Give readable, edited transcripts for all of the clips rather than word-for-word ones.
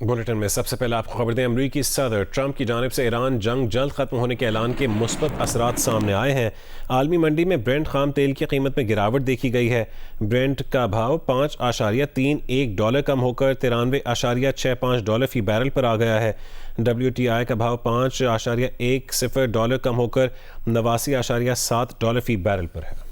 Bulletin میں سب سے پہلے آپ کو خبر دیں، امریکی صدر ٹرمپ کی جانب سے ایران جنگ جلد ختم ہونے کے اعلان کے مثبت اثرات سامنے آئے ہیں۔ عالمی منڈی میں برنٹ خام تیل کی قیمت میں گراوٹ دیکھی گئی ہے۔ برنٹ کا بھاؤ $5.31 کم ہو کر $93.65 فی بیرل پر آ گیا ہے۔ WTI کا بھاؤ $5.10 کم ہو کر $89.7 فی بیرل پر ہے۔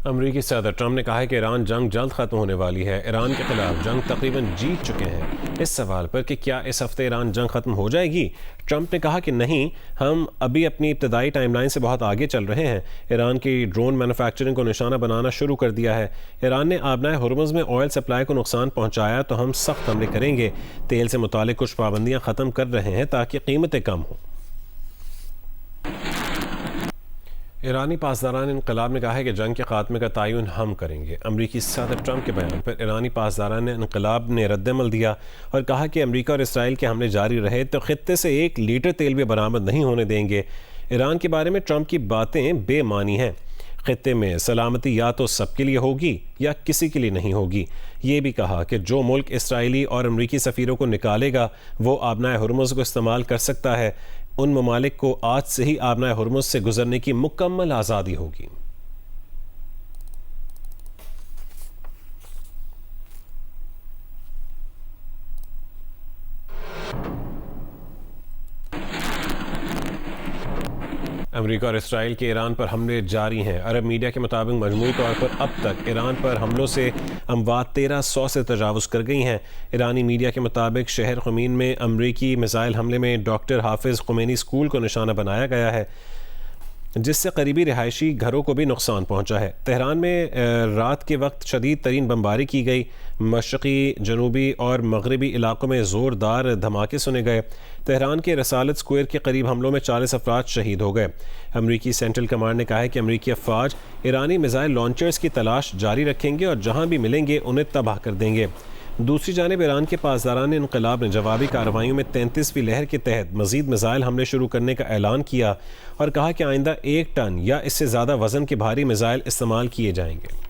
امریکی صدر ٹرمپ نے کہا ہے کہ ایران جنگ جلد ختم ہونے والی ہے۔ ایران کے خلاف جنگ تقریباً جیت چکے ہیں۔ اس سوال پر کہ کیا اس ہفتے ایران جنگ ختم ہو جائے گی، ٹرمپ نے کہا کہ نہیں، ہم ابھی اپنی ابتدائی ٹائم لائن سے بہت آگے چل رہے ہیں۔ ایران کی ڈرون مینوفیکچرنگ کو نشانہ بنانا شروع کر دیا ہے۔ ایران نے آبنائے ہرمز میں آئل سپلائی کو نقصان پہنچایا تو ہم سخت حملے کریں گے۔ تیل سے متعلق کچھ پابندیاں ختم کر رہے ہیں تاکہ قیمتیں کم ہوں۔ ایرانی پاسداران انقلاب نے کہا ہے کہ جنگ کے خاتمے کا تعین ہم کریں گے۔ امریکی صدر ٹرمپ کے بیان پر ایرانی پاسداران انقلاب نے رد عمل دیا اور کہا کہ امریکہ اور اسرائیل کے حملے جاری رہے تو خطے سے 1 لیٹر تیل بھی برآمد نہیں ہونے دیں گے۔ ایران کے بارے میں ٹرمپ کی باتیں بے معنی ہیں۔ خطے میں سلامتی یا تو سب کے لیے ہوگی یا کسی کے لیے نہیں ہوگی۔ یہ بھی کہا کہ جو ملک اسرائیلی اور امریکی سفیروں کو نکالے گا وہ آبنائے ہرمز کو استعمال کر سکتا ہے۔ ان ممالک کو آج سے ہی آبنائے ہرمز سے گزرنے کی مکمل آزادی ہوگی۔ امریکہ اور اسرائیل کے ایران پر حملے جاری ہیں۔ عرب میڈیا کے مطابق مجموعی طور پر اب تک ایران پر حملوں سے اموات 1300 سے تجاوز کر گئی ہیں۔ ایرانی میڈیا کے مطابق شہر خمین میں امریکی میزائل حملے میں ڈاکٹر حافظ خمینی اسکول کو نشانہ بنایا گیا ہے، جس سے قریبی رہائشی گھروں کو بھی نقصان پہنچا ہے۔ تہران میں رات کے وقت شدید ترین بمباری کی گئی۔ مشرقی، جنوبی اور مغربی علاقوں میں زوردار دھماکے سنے گئے۔ تہران کے رسالت اسکوائر کے قریب حملوں میں 40 افراد شہید ہو گئے۔ امریکی سینٹرل کمانڈ نے کہا ہے کہ امریکی افواج ایرانی میزائل لانچرز کی تلاش جاری رکھیں گے اور جہاں بھی ملیں گے انہیں تباہ کر دیں گے۔ دوسری جانب ایران کے پاسداران انقلاب نے جوابی کارروائیوں میں 33ویں لہر کے تحت مزید میزائل حملے شروع کرنے کا اعلان کیا اور کہا کہ آئندہ 1 ٹن یا اس سے زیادہ وزن کے بھاری میزائل استعمال کیے جائیں گے۔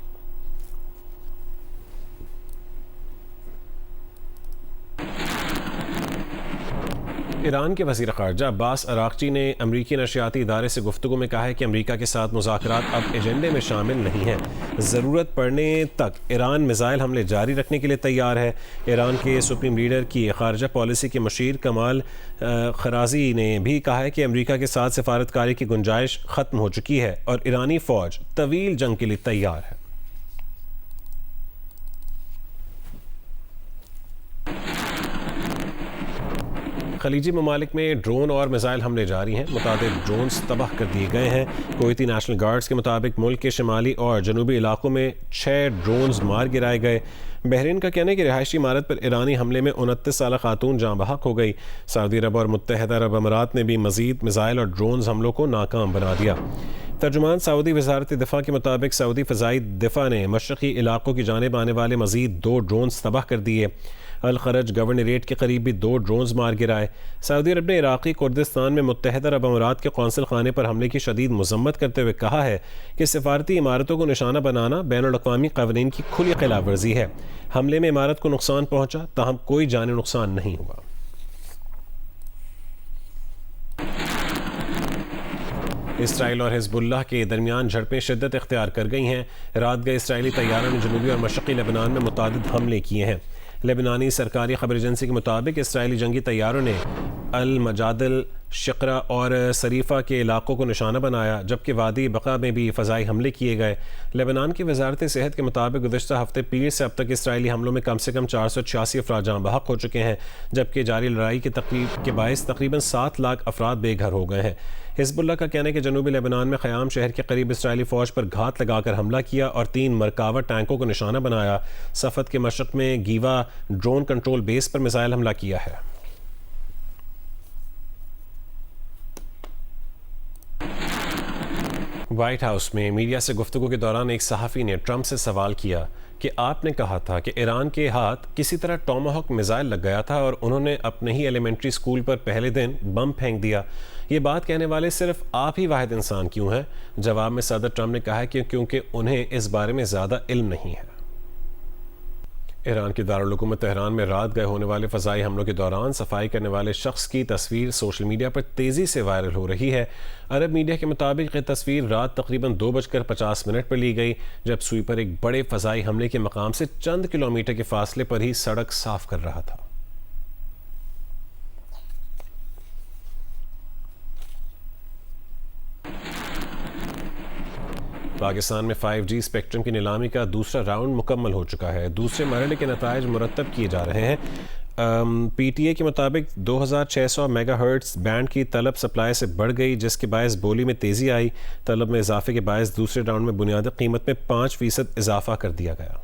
ایران کے وزیر خارجہ عباس عراقچی نے امریکی نشریاتی ادارے سے گفتگو میں کہا ہے کہ امریکہ کے ساتھ مذاکرات اب ایجنڈے میں شامل نہیں ہیں۔ ضرورت پڑنے تک ایران میزائل حملے جاری رکھنے کے لیے تیار ہے۔ ایران کے سپریم لیڈر کی خارجہ پالیسی کے مشیر کمال خرازی نے بھی کہا ہے کہ امریکہ کے ساتھ سفارتکاری کی گنجائش ختم ہو چکی ہے اور ایرانی فوج طویل جنگ کے لیے تیار ہے۔ خلیجی ممالک میں ڈرون اور میزائل حملے جاری ہیں۔ متعدد ڈرونز تباہ کر دیے گئے ہیں۔ کویتی نیشنل گارڈز کے مطابق ملک کے شمالی اور جنوبی علاقوں میں 6 ڈرونز مار گرائے گئے۔ بحرین کا کہنا ہے کہ رہائشی عمارت پر ایرانی حملے میں 29 سالہ خاتون جاں بحق ہو گئی۔ سعودی عرب اور متحدہ عرب امارات نے بھی مزید میزائل اور ڈرونز حملوں کو ناکام بنا دیا۔ ترجمان سعودی وزارت دفاع کے مطابق سعودی فضائی دفاع نے مشرقی علاقوں کی جانب آنے والے مزید 2 ڈرونز تباہ کر دیے۔ الخرج گورنریٹ کے قریب بھی 2 ڈرونز مار گرائے۔ سعودی عرب نے عراقی کردستان میں متحدہ عرب امارات کے قونصل خانے پر حملے کی شدید مذمت کرتے ہوئے کہا ہے کہ سفارتی عمارتوں کو نشانہ بنانا بین الاقوامی قوانین کی کھلی خلاف ورزی ہے۔ حملے میں عمارت کو نقصان پہنچا تاہم کوئی جانی نقصان نہیں ہوا۔ اسرائیل اور حزب اللہ کے درمیان جھڑپیں شدت اختیار کر گئی ہیں۔ رات گئے اسرائیلی طیاروں نے جنوبی اور مشرقی لبنان میں متعدد حملے کیے ہیں۔ لبنانی سرکاری خبر ایجنسی کے مطابق اسرائیلی جنگی طیاروں نے المجادل، شقرہ اور سریفہ کے علاقوں کو نشانہ بنایا، جبکہ وادی بقا میں بھی فضائی حملے کیے گئے۔ لبنان کی وزارت صحت کے مطابق گزشتہ ہفتے پیر سے اب تک اسرائیلی حملوں میں کم سے کم 486 افراد جاں بحق ہو چکے ہیں، جبکہ جاری لڑائی کے باعث تقریباً 7 لاکھ افراد بے گھر ہو گئے ہیں۔ حزب اللہ کا کہنا ہے کہ جنوبی لبنان میں خیام شہر کے قریب اسرائیلی فوج پر گھات لگا کر حملہ کیا اور 3 مرکاوا ٹینکوں کو نشانہ بنایا۔ صفد کے مشرق میں گیوا ڈرون کنٹرول بیس پر میزائل حملہ کیا ہے۔ وائٹ ہاؤس میں میڈیا سے گفتگو کے دوران ایک صحافی نے ٹرمپ سے سوال کیا کہ آپ نے کہا تھا کہ ایران کے ہاتھ کسی طرح ٹاماہاک میزائل لگ گیا تھا اور انہوں نے اپنے ہی ایلیمنٹری اسکول پر پہلے دن بم پھینک دیا۔ یہ بات کہنے والے صرف آپ ہی واحد انسان کیوں ہیں؟ جواب میں صدر ٹرمپ نے کہا ہے کہ کیونکہ انہیں اس بارے میں زیادہ علم نہیں ہے۔ ایران کے دارالحکومت تہران میں رات گئے ہونے والے فضائی حملوں کے دوران صفائی کرنے والے شخص کی تصویر سوشل میڈیا پر تیزی سے وائرل ہو رہی ہے۔ عرب میڈیا کے مطابق یہ تصویر رات تقریباً 2:50 پر لی گئی، جب سوئپر ایک بڑے فضائی حملے کے مقام سے چند کلومیٹر کے فاصلے پر ہی سڑک صاف کر رہا تھا۔ پاکستان میں 5G اسپیکٹرم کی نیلامی کا دوسرا راؤنڈ مکمل ہو چکا ہے۔ دوسرے مرحلے کے نتائج مرتب کیے جا رہے ہیں۔ پی ٹی اے کے مطابق 2600 میگا ہرٹز بینڈ کی طلب سپلائی سے بڑھ گئی، جس کے باعث بولی میں تیزی آئی۔ طلب میں اضافے کے باعث دوسرے راؤنڈ میں بنیادی قیمت میں 5% اضافہ کر دیا گیا۔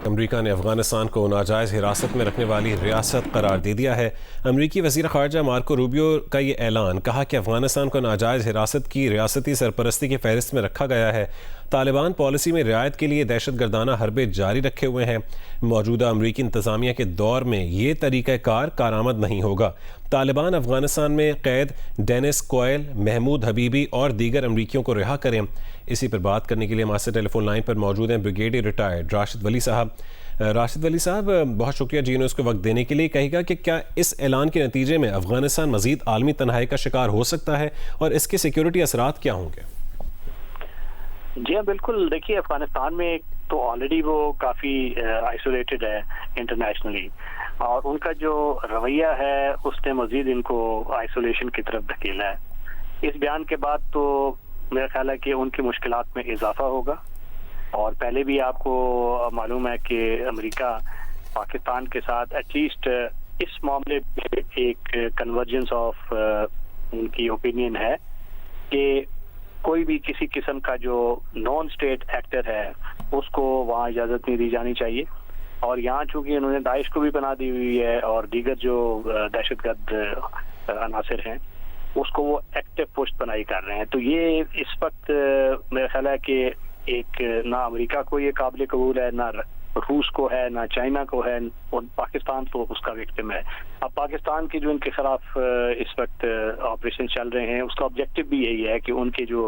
امریکہ نے افغانستان کو ناجائز حراست میں رکھنے والی ریاست قرار دے دیا ہے۔ امریکی وزیر خارجہ مارکو روبیو کا یہ اعلان، کہا کہ افغانستان کو ناجائز حراست کی ریاستی سرپرستی کی فہرست میں رکھا گیا ہے۔ طالبان پالیسی میں رعایت کے لیے دہشت گردانہ حربے جاری رکھے ہوئے ہیں۔ موجودہ امریکی انتظامیہ کے دور میں یہ طریقہ کار کارآمد نہیں ہوگا۔ طالبان افغانستان میں قید ڈینس کوئل، محمود حبیبی اور دیگر امریکیوں کو رہا کریں۔ اسی پر بات کرنے کے لیے ہمارے سے ٹیلی فون لائن پر موجود ہیں بریگیڈیئر ریٹائرڈ راشد ولی صاحب۔ راشد ولی صاحب، بہت شکریہ جی نیوز کو وقت دینے کے لیے۔ کہے گا کہ کیا اس اعلان کے نتیجے میں افغانستان مزید عالمی تنہائی کا شکار ہو سکتا ہے اور اس کے سیکیورٹی اثرات کیا ہوں گے؟ جی ہاں بالکل، دیکھیے افغانستان میں تو آلریڈی وہ کافی آئسولیٹڈ ہے انٹرنیشنلی، اور ان کا جو رویہ ہے اس نے مزید ان کو آئسولیشن کی طرف دھکیلا ہے۔ اس بیان کے بعد تو میرا خیال ہے کہ ان کی مشکلات میں اضافہ ہوگا، اور پہلے بھی آپ کو معلوم ہے کہ امریکہ پاکستان کے ساتھ ایٹ لیسٹ اس معاملے پہ ایک کنورجنس آف ان کی اوپینین ہے کہ کوئی بھی کسی قسم کا جو نان اسٹیٹ ایکٹر ہے اس کو وہاں اجازت نہیں دی جانی چاہیے، اور یہاں چونکہ انہوں نے داعش کو بھی بنا دی ہوئی ہے اور دیگر جو دہشت گرد عناصر ہیں اس کو وہ ایکٹیو پشت بنائی کر رہے ہیں، تو یہ اس وقت میرا خیال ہے کہ ایک نہ امریکہ کو یہ قابل قبول ہے، نہ روس کو ہے، نہ چائنا کو ہے، اور پاکستان تو اس کا وکٹم ہے۔ اب پاکستان کے جو ان کے خلاف اس وقت آپریشن چل رہے ہیں اس کا آبجیکٹو بھی یہی ہے کہ ان کے جو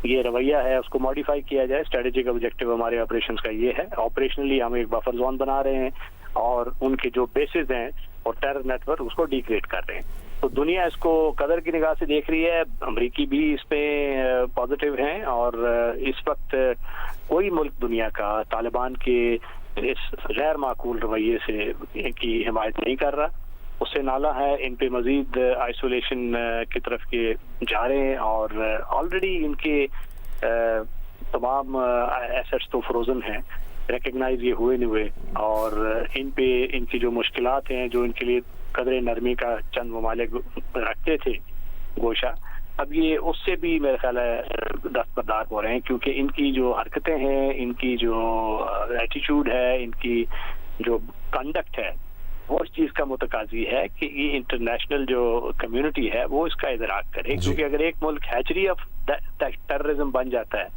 یہ رویہ ہے اس کو ماڈیفائی کیا جائے۔ اسٹریٹجک آبجیکٹو ہمارے آپریشنز کا یہ ہے، آپریشنلی ہم ایک بفر زون بنا رہے ہیں اور ان کے جو بیسز ہیں اور ٹیرر نیٹ ورک اس کو ڈیگریڈ کر رہے ہیں۔ تو دنیا اس کو قدر کی نگاہ سے دیکھ رہی ہے، امریکی بھی اس پہ پازیٹیو ہیں، اور اس وقت کوئی ملک دنیا کا طالبان کے اس غیر معقول رویے سے کی حمایت نہیں کر رہا۔ اس سے نالا ہے ان پہ مزید آئسولیشن کی طرف کے جا رہے ہیں، اور آلریڈی ان کے تمام ایسٹس تو فروزن ہیں، ریکگنائز یہ ہوئے نہیں ہوئے، اور ان پہ ان کی جو مشکلات ہیں جو ان کے لیے قدر نرمی کا چند ممالک رکھتے تھے گوشہ، اب یہ اس سے بھی میرا خیال ہے دستبردار ہو رہے ہیں، کیونکہ ان کی جو حرکتیں ہیں، ان کی جو ایٹیچیوڈ ہے، ان کی جو کنڈکٹ ہے وہ اس چیز کا متقاضی ہے کہ یہ انٹرنیشنل جو کمیونٹی ہے وہ اس کا ادراک کرے، کیونکہ اگر ایک ملک ہیچری آف ٹیررزم بن جاتا ہے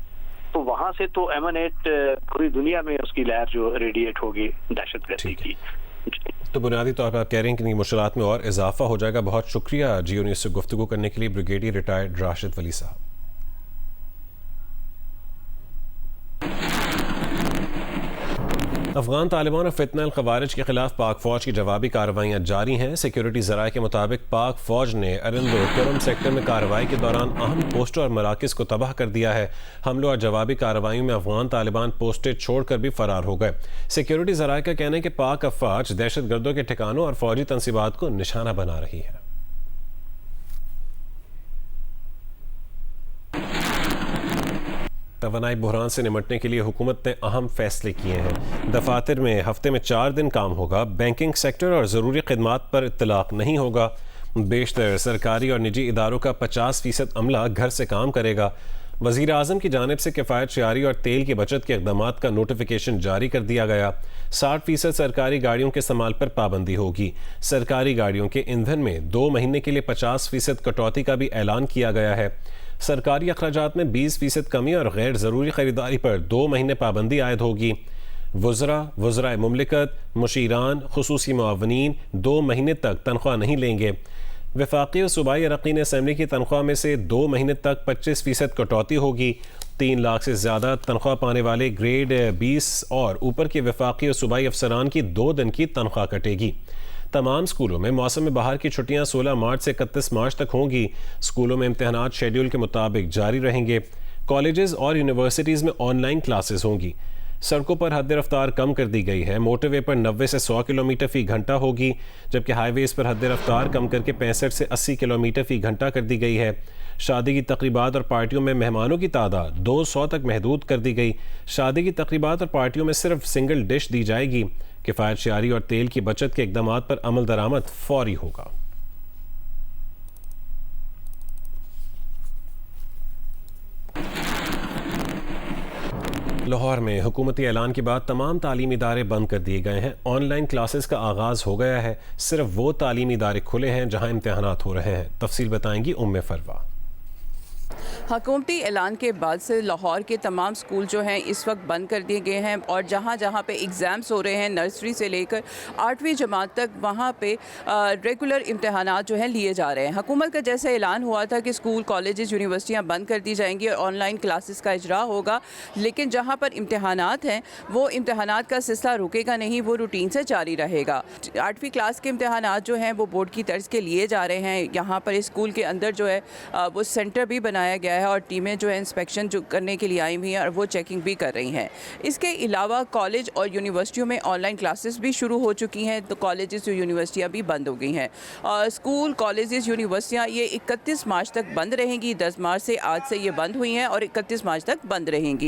تو وہاں سے تو ایمانیٹ پوری دنیا میں اس کی لہر جو ریڈیٹ ہوگی دہشت گردی کی۔ تو بنیادی طور پر آپ کہہ رہے ہیں کہ مشکلات میں اور اضافہ ہو جائے گا۔ بہت شکریہ جیو نیوز سے گفتگو کرنے کے لیے بریگیڈیئر ریٹائرڈ راشد ولی صاحب۔ افغان طالبان اور فتنہ الخوارج کے خلاف پاک فوج کی جوابی کارروائیاں جاری ہیں۔ سیکیورٹی ذرائع کے مطابق پاک فوج نے ارند و کرم سیکٹر میں کارروائی کے دوران اہم پوسٹوں اور مراکز کو تباہ کر دیا ہے۔ حملوں اور جوابی کارروائیوں میں افغان طالبان پوسٹیں چھوڑ کر بھی فرار ہو گئے۔ سیکیورٹی ذرائع کا کہنا ہے کہ پاک افواج دہشت گردوں کے ٹھکانوں اور فوجی تنصیبات کو نشانہ بنا رہی ہے۔ توانائی بحران سے نمٹنے کے لیے حکومت نے اہم فیصلے کیے ہیں۔ دفاتر میں ہفتے میں 4 دن کام ہوگا، بینکنگ سیکٹر اور ضروری خدمات پر اطلاق نہیں ہوگا، بیشتر سرکاری اور نجی اداروں کا 50% عملہ گھر سے کام کرے گا۔ وزیر اعظم کی جانب سے کفایت شعاری اور تیل کی بچت کے اقدامات کا نوٹیفیکیشن جاری کر دیا گیا۔ 60% سرکاری گاڑیوں کے استعمال پر پابندی ہوگی۔ سرکاری گاڑیوں کے ایندھن میں 2 مہینے کے لیے 50% کٹوتی کا بھی اعلان کیا گیا ہے۔ سرکاری اخراجات میں 20% کمی اور غیر ضروری خریداری پر 2 مہینے پابندی عائد ہوگی۔ وزرائے مملکت، مشیران، خصوصی معاونین 2 مہینے تک تنخواہ نہیں لیں گے۔ وفاقی و صوبائی اراکین اسمبلی کی تنخواہ میں سے 2 مہینے تک 25% کٹوتی ہوگی۔ 3 لاکھ سے زیادہ تنخواہ پانے والے گریڈ 20 اور اوپر کے وفاقی و صوبائی افسران کی 2 دن کی تنخواہ کٹے گی۔ تمام اسکولوں میں موسم بہار کی چھٹیاں 16 مارچ سے 31 مارچ تک ہوں گی۔ اسکولوں میں امتحانات شیڈول کے مطابق جاری رہیں گے۔ کالجز اور یونیورسٹیز میں آن لائن کلاسز ہوں گی۔ سڑکوں پر حد رفتار کم کر دی گئی ہے۔ موٹر وے پر 90 سے 100 کلومیٹر فی گھنٹہ ہوگی، جبکہ ہائی ویز پر حد رفتار کم کر کے 65 سے 80 کلومیٹر فی گھنٹہ کر دی گئی ہے۔ شادی کی تقریبات اور پارٹیوں میں مہمانوں کی تعداد 200 تک محدود کر دی گئی۔ شادی کی تقریبات اور پارٹیوں میں صرف سنگل ڈش دی جائے گی۔ کفایت شعاری اور تیل کی بچت کے اقدامات پر عمل درآمد فوری ہوگا۔ لاہور میں حکومتی اعلان کے بعد تمام تعلیمی ادارے بند کر دیے گئے ہیں۔ آن لائن کلاسز کا آغاز ہو گیا ہے۔ صرف وہ تعلیمی ادارے کھلے ہیں جہاں امتحانات ہو رہے ہیں۔ تفصیل بتائیں گی فروا۔ حکومتی اعلان کے بعد سے لاہور کے تمام سکول جو ہیں اس وقت بند کر دیے گئے ہیں، اور جہاں جہاں پہ ایگزامز ہو رہے ہیں نرسری سے لے کر 8ویں جماعت تک، وہاں پہ ریگولر امتحانات جو ہیں لیے جا رہے ہیں۔ حکومت کا جیسے اعلان ہوا تھا کہ اسکول، کالجز، یونیورسٹیاں بند کر دی جائیں گی اور آن لائن کلاسز کا اجرا ہوگا، لیکن جہاں پر امتحانات ہیں وہ امتحانات کا سلسلہ رکے گا نہیں، وہ روٹین سے جاری رہے گا۔ 8ویں کلاس کے امتحانات جو ہیں وہ بورڈ کی طرز کے لیے جا رہے ہیں۔ یہاں پر اسکول کے اندر جو ہے وہ سینٹر بھی بنایا گیا ہے اور ٹیمیں جو ہے انسپیکشن جو کرنے کے لیے آئی ہوئی ہیں اور وہ چیکنگ بھی کر رہی ہیں۔ اس کے علاوہ کالج اور یونیورسٹیوں میں آن لائن کلاسز بھی شروع ہو چکی ہیں، تو کالجز اور یونیورسٹیاں بھی بند ہو گئی ہیں۔ اسکول، کالجز، یونیورسٹیاں یہ 31 مارچ تک بند رہیں گی۔ 10 مارچ سے آج سے یہ بند ہوئی ہیں اور 31 مارچ تک بند رہیں گی۔